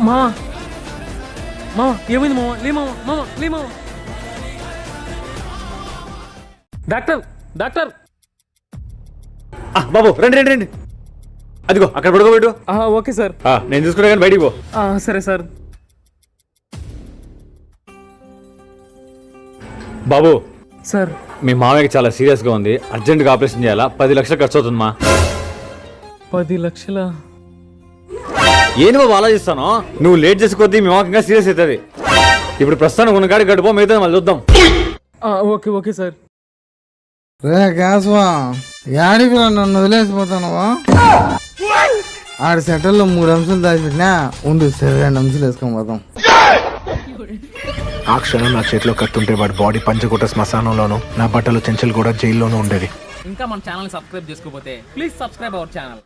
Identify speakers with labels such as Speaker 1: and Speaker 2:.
Speaker 1: మామ మామ ఏమైంది మామ? లే మామ, మామ లే మామ. Doctor doctor.
Speaker 2: బాబు రండి రండి రండి. అదిగో అక్కడ పడుకోబెట్టు.
Speaker 1: Okay sir.
Speaker 2: నేను చూసుకుంటా కానీ బయటికి పో.
Speaker 1: సరే సార్.
Speaker 2: బాబు
Speaker 1: సార్
Speaker 2: మీ మామయ్యకి చాలా సీరియస్గా ఉంది, అర్జెంట్గా ఆపరేషన్ చేయాలా, 10 లక్షలు ఖర్చు అవుతుందమ్మా.
Speaker 1: 10 లక్షల?
Speaker 2: ఏంటి బాబు ఆలోచిస్తాను, నువ్వు లేట్ చేసి కొద్దీ మీ మామకి ఇంకా సీరియస్ అవుతుంది. ఇప్పుడు ప్రస్తుతానికి ఉన్న కాడికి గడిపో, మిగతా మళ్ళీ చూద్దాం.
Speaker 1: Okay okay sir.
Speaker 3: రే గ్యాస్వా, యాడికి నన్ను వదిలేసిపోతానవా? ఆడ సెటల్లో 3 అంశాలు దాచిపెట్టినా ఉండు, 2 అంశాలు వేసుకొని పోతాం.
Speaker 4: ఆ క్షణం నా చేతిలో కత్తుంటే వాడి బాడీ పంచకుట శ్మశానంలోను, నా బట్టలు చెంచలు కూడా జైల్లోనూ ఉండేది.
Speaker 1: ఇంకా మన ఛానల్ సబ్స్క్రైబ్ చేసుకోకపోతే ప్లీజ్ సబ్స్క్రైబ్ అవర్ ఛానల్.